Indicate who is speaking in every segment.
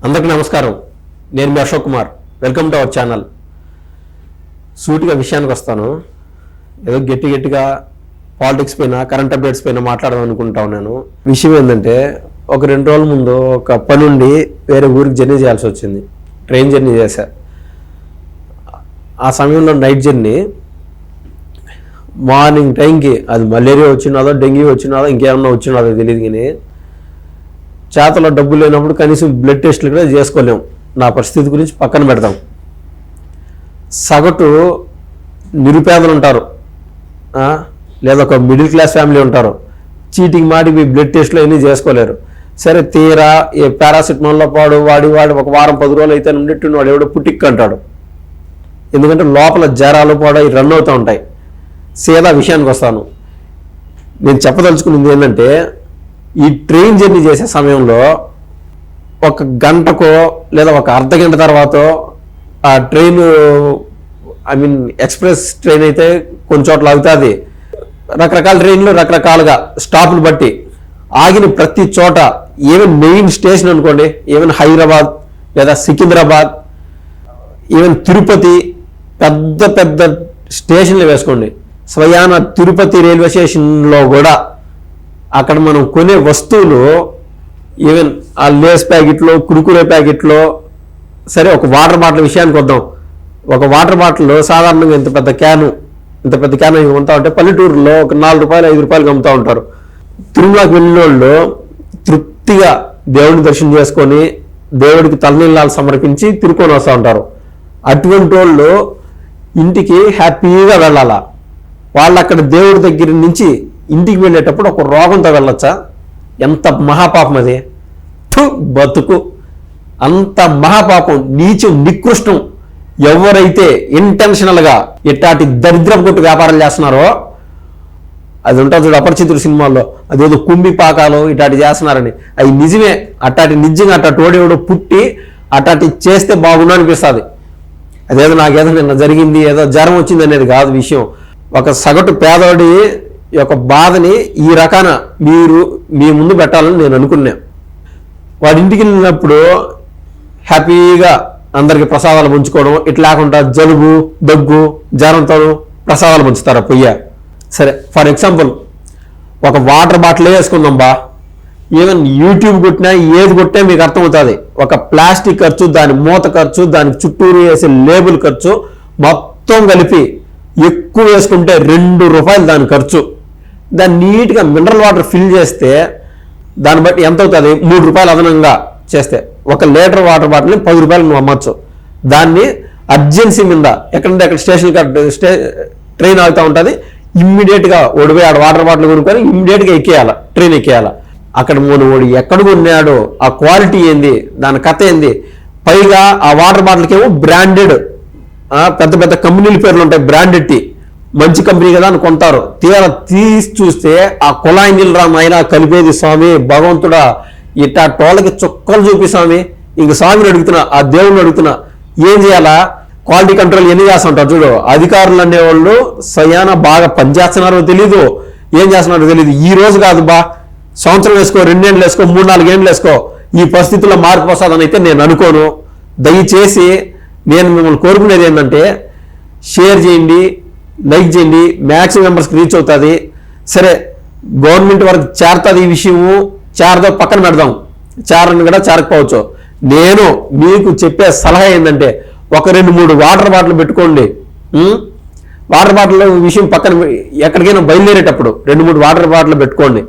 Speaker 1: అందరికీ నమస్కారం. నేను మీ Ashok Kumar. Welcome to our channel. సూటిగా విషయానికి వస్తాను. ఏదో గట్టిగా పాలిటిక్స్ పైన, కరెంట్ అప్డేట్స్ పైన మాట్లాడదాం అనుకుంటా ఉన్నాను. విషయం ఏంటంటే, ఒక 2 రోజుల ముందు ఒక పని ఉండి వేరే ఊరికి జర్నీ చేయాల్సి వచ్చింది. ట్రైన్ జర్నీ చేశా. ఆ సమయంలో నైట్ జర్నీ. మార్నింగ్ టైంకి అది మలేరియా వచ్చినాదో, డెంగ్యూ వచ్చినాదో, ఇంకేమన్నా వచ్చినాదో తెలియదు. కానీ చేతలో డబ్బులు లేనప్పుడు కనీసం బ్లడ్ టెస్టులు కూడా చేసుకోలేము. నా పరిస్థితి గురించి పక్కన పెడతాం. సగటు నిరుపేదలు ఉంటారు, లేదా ఒక మిడిల్ క్లాస్ ఫ్యామిలీ ఉంటారు. చీటింగ్ మాటి మీ బ్లడ్ టెస్టులు అన్నీ చేసుకోలేరు. సరే, తీరా ఏ పారాసిటమాల్లో వాడి ఒక వారం 10 రోజులు అయితే ఉండేట్టు వాడు ఎవడో పుట్టిక్ అంటాడు. ఎందుకంటే లోపల జ్వరాలు కూడా రన్ అవుతూ ఉంటాయి. సీదా విషయానికి వస్తాను. నేను చెప్పదలుచుకున్నది ఏంటంటే, ఈ ట్రైన్ జర్నీ చేసే సమయంలో 1 గంటకో లేదా ఒక అర్ధగంట తర్వాత ఆ ట్రైన్, ఎక్స్ప్రెస్ ట్రైన్ అయితే కొన్ని చోట్ల ఆగుతుంది. రకరకాల ట్రైన్లు రకరకాలుగా స్టాపులు బట్టి ఆగిన ప్రతి చోట, ఈవెన్ మెయిన్ స్టేషన్ అనుకోండి, ఈవెన్ హైదరాబాద్ లేదా సికింద్రాబాద్, ఈవెన్ తిరుపతి, పెద్ద పెద్ద స్టేషన్లు వేసుకోండి. స్వయాన తిరుపతి రైల్వే స్టేషన్లో కూడా అక్కడ మనం కొనే వస్తువులు, ఈవెన్ ఆ లేస్ ప్యాకెట్లో, కురుకురే ప్యాకెట్లో, సరే ఒక వాటర్ బాటిల్ విషయానికి వద్దాం. ఒక వాటర్ బాటిల్ సాధారణంగా ఇంత పెద్ద క్యాను అమ్ముతా ఉంటే పల్లెటూరులో ఒక 4 రూపాయలు 5 రూపాయలకి అమ్ముతూ ఉంటారు. తిరుమలకి వెళ్ళిన వాళ్ళు తృప్తిగా దేవుడిని దర్శనం చేసుకొని దేవుడికి తలనీళ్ళాలు సమర్పించి తిరుక్కొని వస్తూ ఉంటారు. అటువంటి వాళ్ళు ఇంటికి హ్యాపీగా వెళ్ళాలా. వాళ్ళు అక్కడ దేవుడి దగ్గర నుంచి ఇంటికి వెళ్ళేటప్పుడు ఒక రోగంతో వెళ్ళొచ్చా? ఎంత మహాపాపం అది! బతుకు అంత మహాపాపం, నీచం, నికృష్టం. ఎవరైతే ఇంటెన్షనల్గా ఇట్లాంటి దరిద్రపు కొట్టు వ్యాపారాలు చేస్తున్నారో, అది ఉంటుంది చూడు అపరిచితుడు సినిమాల్లో, అదేదో కుంభి పాకాలు ఇట్లాంటి చేస్తున్నారని, అవి నిజమే. నిజంగా అట్టాటి ఓడేవాడు పుట్టి అట్లాంటి చేస్తే బాగుండు అనిపిస్తుంది. అదేదో నాకేదో నిన్న జరిగింది, ఏదో జ్వరం వచ్చింది అనేది కాదు విషయం. ఒక సగటు పేదోడి యొక్క బాధని ఈ రకాన మీ ముందు పెట్టాలని నేను అనుకున్నా. వాడి ఇంటికి వెళ్ళినప్పుడు హ్యాపీగా అందరికి ప్రసాదాలు పంచుకోవడం, ఇట్లా లేకుండా జలుబు, దగ్గు, జ్వరంతో ప్రసాదాలు పంచుతారా పొయ్య? సరే, ఫర్ ఎగ్జాంపుల్ ఒక వాటర్ బాటిల్ వేసుకుందాం బా. ఈవెన్ యూట్యూబ్ కొట్టినా ఏది కొట్టినా మీకు అర్థమవుతుంది. ఒక ప్లాస్టిక్ ఖర్చు, దాని మూత ఖర్చు, దానికి చుట్టూరు వేసే లేబుల్ ఖర్చు మొత్తం కలిపి ఎక్కువ వేసుకుంటే 2 రూపాయలు దాని ఖర్చు. దాన్ని నీట్గా మినరల్ వాటర్ ఫిల్ చేస్తే దాన్ని బట్టి ఎంత అవుతుంది? 3 రూపాయలు అదనంగా చేస్తే 1 లీటర్ వాటర్ బాటిల్ని 10 రూపాయలు నువ్వు అమ్మచ్చు. దాన్ని అర్జెన్సీ మీద ఎక్కడంటే అక్కడ స్టేషన్ ట్రైన్ ఆగుతూ ఉంటుంది, ఇమ్మీడియట్గా ఓడిపోయి ఆడ వాటర్ బాటిల్ కొనుక్కొని ఇమ్మీడియట్గా ఎక్కేయాలి, ట్రైన్ ఎక్కేయాలి. అక్కడ ఓడి ఎక్కడ కొన్నాడు, ఆ క్వాలిటీ ఏంది, దాని కథ ఏంది. పైగా ఆ వాటర్ బాటిల్కి ఏమో బ్రాండెడ్, పెద్ద పెద్ద కంపెనీల పేర్లు ఉంటాయి. బ్రాండెడ్ టీ, మంచి కంపెనీ కదా అని కొంటారు. తీసి చూస్తే ఆ కుళాయి నీళ్ళు రామాయన కలిపేది. స్వామి భగవంతుడా, ఇట్టా టోళ్ళకి చుక్కలు చూపి స్వామి. ఇంక స్వామిని అడుగుతున్నా, ఆ దేవుడిని అడుగుతున్నా, ఏం చేయాలా? క్వాలిటీ కంట్రోల్ ఎన్ని చేస్తుంటారు చూడు. అధికారులు అనేవాళ్ళు స్వయాన బాగా పనిచేస్తున్నారో తెలీదు, ఏం చేస్తున్నారో తెలీదు. ఈ రోజు కాదు బా, సంవత్సరం వేసుకో, 2 ఏళ్ళు వేసుకో, 3-4 ఏళ్ళు వేసుకో, ఈ పరిస్థితుల్లో మార్పు వస్తుందని అయితే నేను అనుకోను. దయచేసి నేను మిమ్మల్ని కోరుకునేది ఏంటంటే, షేర్ చేయండి, లైక్ చేయండి, మ్యాక్సిమం మెంబర్స్కి రీచ్ అవుతుంది. సరే, గవర్నమెంట్ వరకు చేరుతుంది ఈ విషయము, చేరదో పక్కన పెడదాం, చేరని కూడా చేరకపోవచ్చు. నేను మీకు చెప్పే సలహా ఏంటంటే, 1-2-3 వాటర్ బాటిల్ పెట్టుకోండి. వాటర్ బాటిల్ విషయం పక్కన, ఎక్కడికైనా బయలుదేరేటప్పుడు 2-3 వాటర్ బాటిల్ పెట్టుకోండి.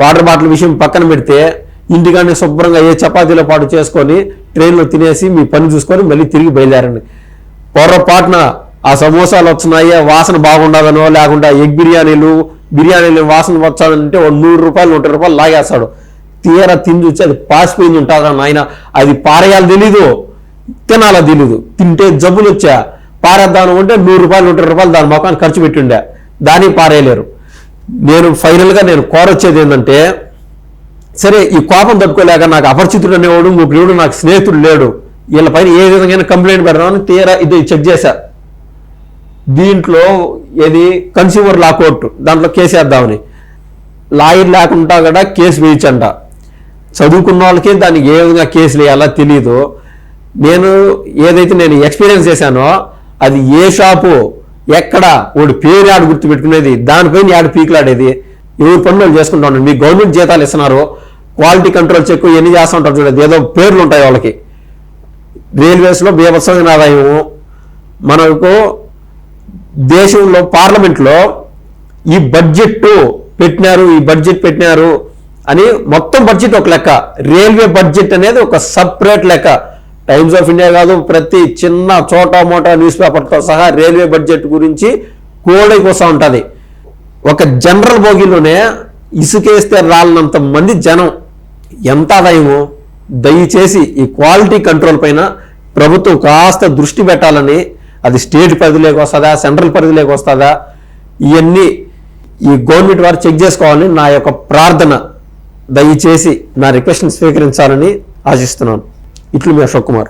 Speaker 1: వాటర్ బాటిల్ విషయం పక్కన పెడితే ఇంటికానే శుభ్రంగా ఏ చపాతీలో పాటు చేసుకొని ట్రైన్లో తినేసి మీ పని చూసుకొని మళ్ళీ తిరిగి బయలుదేరండి. పొరపాటున ఆ సమోసాలు వచ్చినాయి, వాసన బాగుండదనో, లేకుండా ఎగ్ బిర్యానీలు వాసన వచ్చాదంటే 100 రూపాయలు 100 రూపాయలు లాగేస్తాడు. తీరా తిని చూసి అది పాసిపోయింది ఉంటుందా నాయన, అది పారేయాలి తెలీదు, తినాలా తెలీదు. తింటే జబ్బులు వచ్చా, పారేద్దాను అంటే 100 రూపాయలు 100 రూపాయలు దాని మొఖాన్ని ఖర్చు పెట్టిండే, దాన్ని పారేయలేరు. నేను ఫైనల్గా కోరొచ్చేది ఏంటంటే, సరే ఈ కోపం తట్టుకోలేక నాకు అపరిచితుడు అనేవాడు, ఇంకొకడు నాకు స్నేహితుడు లేడు, వీళ్ళ పైన ఏ విధంగా కంప్లైంట్ పెడదామని తీరా ఇది చెక్ చేశా. దీంట్లో ఏది కన్స్యూమర్ లా కోర్టు, దాంట్లో కేసు వేద్దామని. లాయర్ లేకుండా కూడా కేసు వేయచ్చంట. చదువుకున్న వాళ్ళకే దానికి ఏ విధంగా కేసులు వేయాలో తెలియదు. నేను ఎక్స్పీరియన్స్ చేశానో అది ఏ షాపు ఎక్కడ వాడి పేరు ఆడు గుర్తుపెట్టుకునేది, దానిపైన ఆడు పీకులాడేది, ఎవరి పనులు చేసుకుంటా ఉన్నాడు. మీ గవర్నమెంట్ జీతాలు ఇస్తున్నారు, క్వాలిటీ కంట్రోల్ చెక్ ఎన్ని చేస్తూ ఉంటారు చూడండి, ఏదో పేర్లు ఉంటాయి వాళ్ళకి. రైల్వేస్లో బీభత్సమైన ఆదాయము. మనకు దేశంలో పార్లమెంట్లో ఈ బడ్జెట్ పెట్టినారు అని మొత్తం బడ్జెట్ ఒక లెక్క, రైల్వే బడ్జెట్ అనేది ఒక సపరేట్ లెక్క. టైమ్స్ ఆఫ్ ఇండియా కాదు, ప్రతి చిన్న చోటా మోటా న్యూస్ పేపర్తో సహా రైల్వే బడ్జెట్ గురించి కోడైకి వస్తూ ఉంటుంది. ఒక జనరల్ బోగిలోనే ఇసుకేస్తే రాలనంత మంది జనం, ఎంత ఆదాయము. దయచేసి ఈ క్వాలిటీ కంట్రోల్ పైన ప్రభుత్వం కాస్త దృష్టి పెట్టాలని, అది స్టేట్ పరిధిలోకి వస్తుందా, సెంట్రల్ పరిధిలోకి వస్తుందా, ఇవన్నీ ఈ గవర్నమెంట్ వారు చెక్ చేసుకోవాలని నా యొక్క ప్రార్థన. దయచేసి నా రిక్వెస్ట్ని స్వీకరించాలని ఆశిస్తున్నాను. ఇట్లు మీ అశోక్ కుమార్.